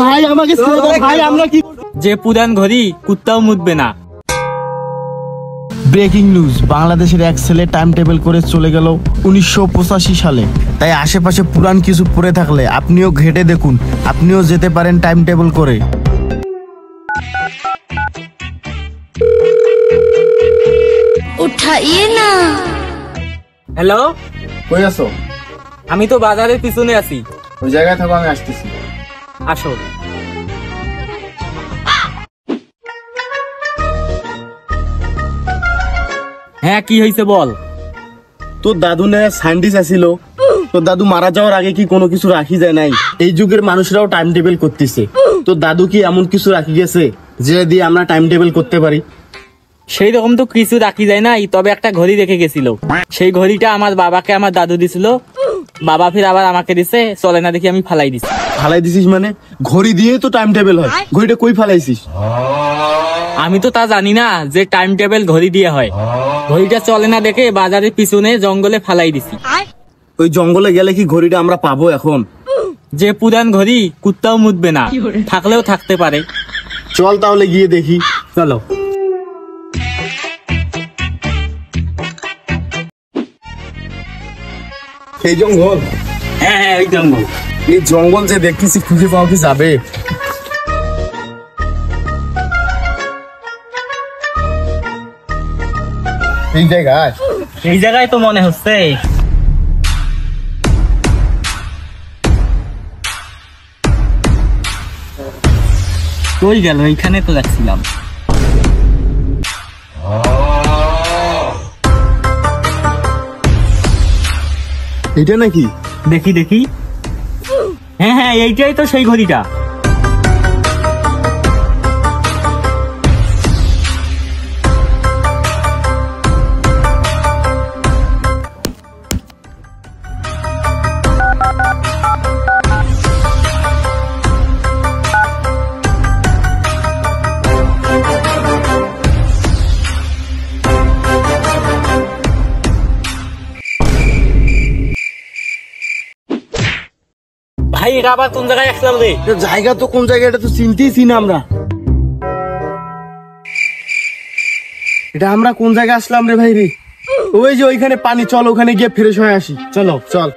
ভাই আমাকে ভাই আমরা কি যে পুরান ঘড়ি কুত্তাও মুতবে না। ব্রেকিং নিউজ, বাংলাদেশের এক ছেলে টাইম টেবিল করে চলে গেল 1985 সালে। তাই আশেপাশে পুরান কিছু পড়ে থাকলে আপনিও ঘেটে দেখুন, আপনিও যেতে পারেন টাইম টেবিল করে। উঠাইয়ে না। হ্যালো, কই আছো? আমি তো বাজারের পিছনে আছি। ওই জায়গায় থাকো, আমি আসতেছি। আসো। হ্যাঁ, কি হয়েছে বল। তোর দাদু না সায়েন্টিস্ট আছিল, তোর দাদু মারা যাওয়ার আগে কি কোনো কিছু রাখি যায় নাই? এই যুগের মানুষরাও টাইম টেবিল করতেছে, তোর দাদু কি এমন কিছু রাখি গেছে যে দিয়ে আমরা টাইম টেবিল করতে পারি? সেই রকম তো কিছু রাখি যায় নাই, তবে একটা ঘড়ি রেখে গেছিল। সেই ঘড়িটা আমার বাবাকে আমার দাদু দিছিল, বাবা ফির আবার আমাকে দিছে, চলে না দেখি আমি ফালাই দিছি। ফালাই দিছিস মানে? ঘড়ি দিয়ে তো টাইম টেবিল হয়, ঘড়িটা কই ফালাইছিস? আমি তো তা জানি না যে টাইম টেবিল ঘড়ি দিয়ে হয়। ঘড়িটা চলে না দেখে বাজারের পিছনে জঙ্গলে ফালাই দিছি। ওই জঙ্গলে গেলে কি ঘড়িটা আমরা পাবো এখন? যে পুরান ঘড়ি কুত্তাও মুতবে না, থাকলেও থাকতে পারে। চল তাহলে গিয়ে দেখি। চলো। এই জঙ্গল? হ্যাঁ হ্যাঁ, ওই জঙ্গল। এই জঙ্গল যে দেখতেছি, খুঁজে পাওয়া কি যাবে? এই জায়গায়? এই জায়গায় তো মনে হচ্ছে। কই গেল? এইখানে তো যাচ্ছিলাম। এটা নাকি? দেখি দেখি। হ্যাঁ হ্যাঁ, এইটাই তো সেই ঘড়িটা। ভাই, এটা আবার কোন জায়গায় আসলাম রে? জায়গা তো কোন জায়গা, এটা তো চিনতেইছি না আমরা। এটা আমরা কোন জায়গায় আসলাম রে ভাই রে? ওই যে ওইখানে পানি, চল ওখানে গিয়ে ফ্রেশ হয়ে আসি। চলো চল।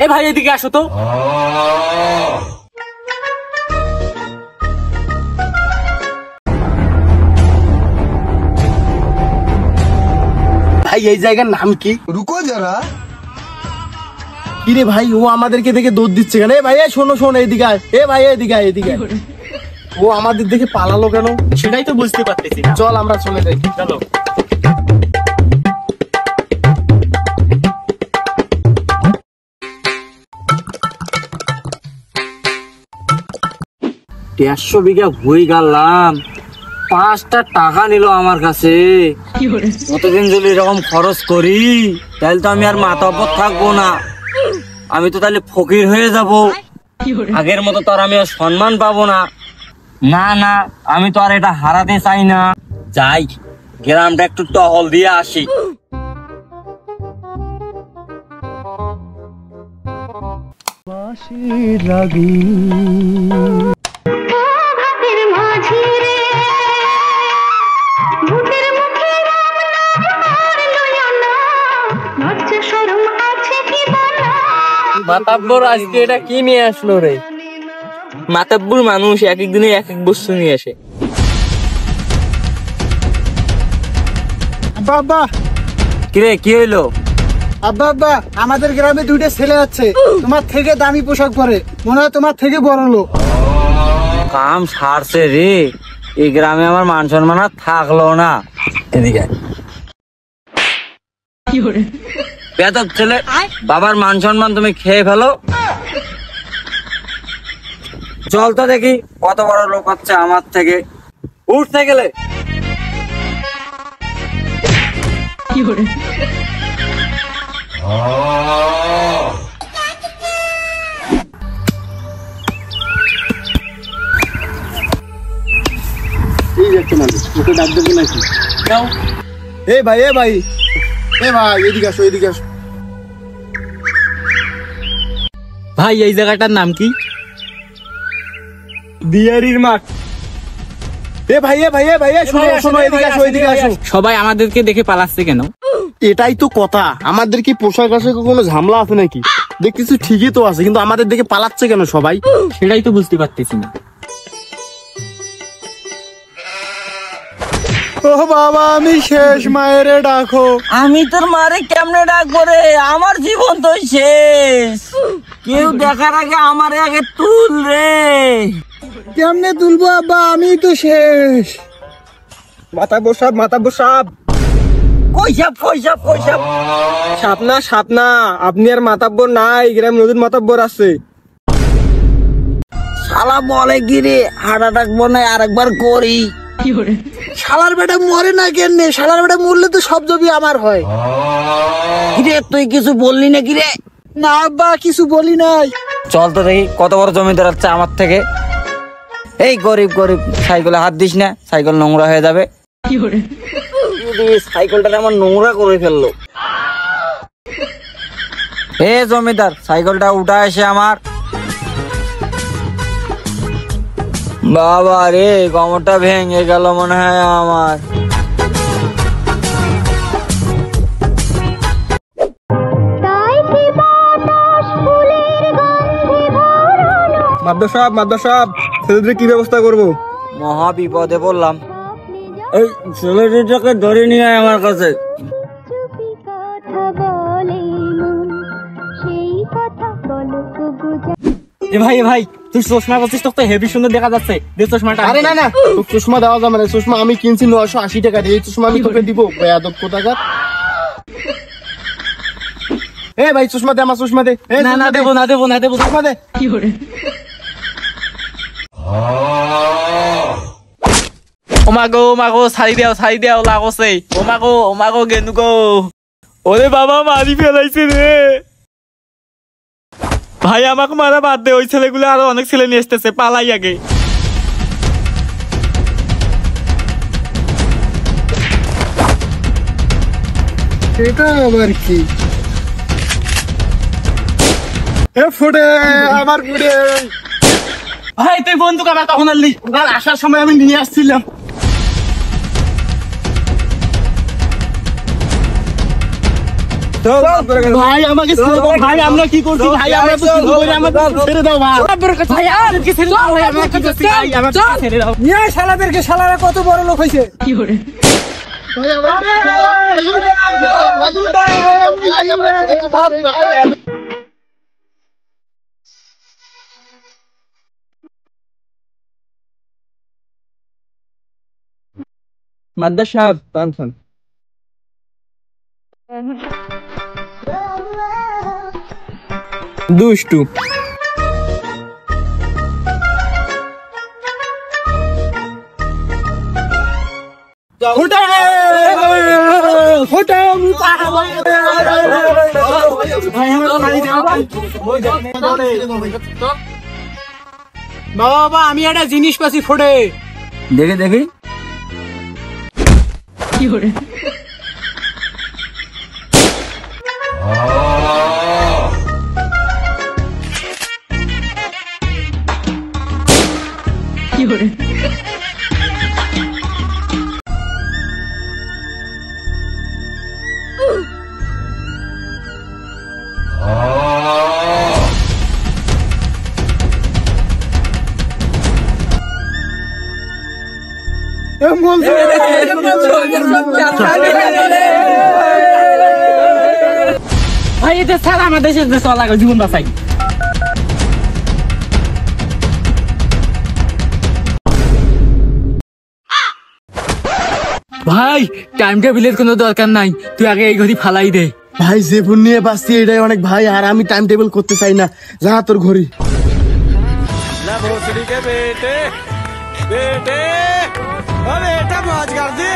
এ ভাই, এদিকে আসো তো। ভাই, এই জায়গার নাম কি? रुको जरा। কি রে ভাই, ও আমাদেরকে দেখে দৌড় দিচ্ছে কেন? এ ভাই, শোনো শোনো, এদিকে আয়। এ ভাই, এদিকে আয়, এদিকে আয়। ও আমাদের দেখে পালালো কেন? সেটাই তো বুঝতে পারতেছি না। চল আমরা চলে যাই। চলো। দেড়শো বিঘা ভুই গাড়লাম, 5টা টাকা নিল আমার কাছে। কতদিন যদি এরকম খরচ করি, তাহলে তো আমি আর মাতাব্বর থাকবো না। আমি তো তাহলে ফকির হয়ে যাব। আগের মতো তো আর আমি আর সম্মান পাবো না। না না, আমি তো আর এটা হারাতে চাই না। যাই, গ্রামটা একটু টহল দিয়ে আসি। মাতাব্বর আজকে এটা কি নিয়ে আসলো রে? মাতাব্বর মানুষ এক এক দিনে এক এক বস্তু নিয়ে আসে। বাবা, কিরে, কি হইলো? আব্বা আব্বা আমাদের গ্রামে দুইটা ছেলে আছে, তোমার থেকে দামি পোশাক পরে, মনে হয় তোমার থেকে বড় লোক। কাম সারছে রে, এই গ্রামে আমার মান সম্মান আর থাকলো না। এদিকে বেয়াদব ছেলে, বাবার মান সম্মান তুমি খেয়ে ফেলো। চল তো দেখি কত বড় লোক হচ্ছে আমার থেকে। উঠতে গেলে এই যে একটা মানুষ, ওকে ডাক দেবো নাকি? যাও। এ ভাই এদিকে আসো, এদিকে আসো। ভাই এই জায়গাটার নাম কি? দিয়ারির মাঠ। এ ভাই শোনো, এদিকে আসো, এদিকে আসো। সবাই আমাদেরকে দেখে পালাচ্ছে কেন? এটাই তো কথা, আমাদের কি পোশাক আশাকে কোনো ঝামেলা আছে নাকি? দেখতেছি ঠিকই তো আছে, কিন্তু আমাদের দেখে পালাচ্ছে কেন সবাই? সেটাই তো বুঝতে পারতেছি না। ও বাবা আমি শেষ, মায়েরে ডাকো। আমি তোর মারে কেমনে ডাকবো রে, আমার জীবন তো শেষ। কেউ দেখার আগে আমার আগে তুল রে। কেমনে তুলবো আব্বা, আমি তো শেষ। মাথা বসাব কইসাব সাপ না, আপনি আর মাতাব্বর নাই, গ্রাম নতুন মাতাব্বর আছে। শালা বলে গিরে হার্ট অ্যাটাক মনে হয় আরেকবার করি। শালার বেটা মরে না কেন? শালার বেটা মরলে তো সব জমি আমার হয়। কিরে তুই কিছু বললি না কিরে? না আব্বা কিছু বলি নাই। চল তো দেখি কত বড় জমিদার হচ্ছে আমার থেকে। এই গরিব সাইকেলে হাত দিস না, সাইকেল নোংরা হয়ে যাবে। সাইকেলটা আমার নোংরা করে ফেললো। হে জমিদার, সাইকেলটা উঠা এসে আমার। বাবা রে, কোমরটা ভেঙে গেল মনে হয় আমার। মাদ্দা সাহেব ছেলেদের কি ব্যবস্থা করবো? মহা বিপদে বললাম। এই ছেলেটাকে ধরে নিয়ে আয় আমার কাছে। এ ভাই তুই চশমা করছিস, তোর তো হেভি সুন্দর দেখা যাচ্ছে, দে চশমাটা। আরে না তোকে চশমা দেওয়া যাবে না, চশমা আমি কিনছি 980 টাকা দিয়ে, এই চশমা আমি তোকে দিব বেয়াদব কোথাকার। এ ভাই চশমা দে, আমার চশমা দে। না দেবো চশমা দে। ওমাগো ছাড়ি দেও লাগছে। ওমাগো গেনু গো। ওরে বাবা মারি ফেলাইছে রে ভাই, আমাকে মারা বাদ দে, ওই ছেলেগুলো আরো অনেক ছেলে নিয়ে আসতেছে, পালাই আগে। এটা আবার কি? এ ফুটে আমার ফুটে। ভাই তুই বন্ধু কাবার কখন আনলি? আসার সময় আমি নিয়ে আসছিলাম। ভাই আমাকে ছেড়ে দাও ভাই, আমরা কি করছি ভাই? আমরা তো কিছু করি, আমাকে ছেড়ে দাও ভাই। ভাই আমাকে ছেড়ে দাও ভাই, আমরা কি করছি ভাই? আমাকে ছেড়ে দাও। নিয়ে শালাদেরকে, শালারা কত বড় লোক হয়েছে। মাদ্দা সাহেব পানফান দুষ্টু। বাবা আমি একটা জিনিস পাচ্ছি ফোটে। দেখি এই যে স্যার আমাদের দেশে যে চলা জীবন বাঁচাই। ভাই টাইম টেবিলের কোনো দরকার নাই, তুই আগে এই ঘড়ি ফালাই দে। ভাই যে ফোন নিয়ে বাঁচছি এটাই অনেক ভাই, আর আমি টাইম টেবিল করতে চাই না। যা তোর ঘড়ি। ना भोसड़ी के बेटे बेटे ओ बेटा मौज कर दे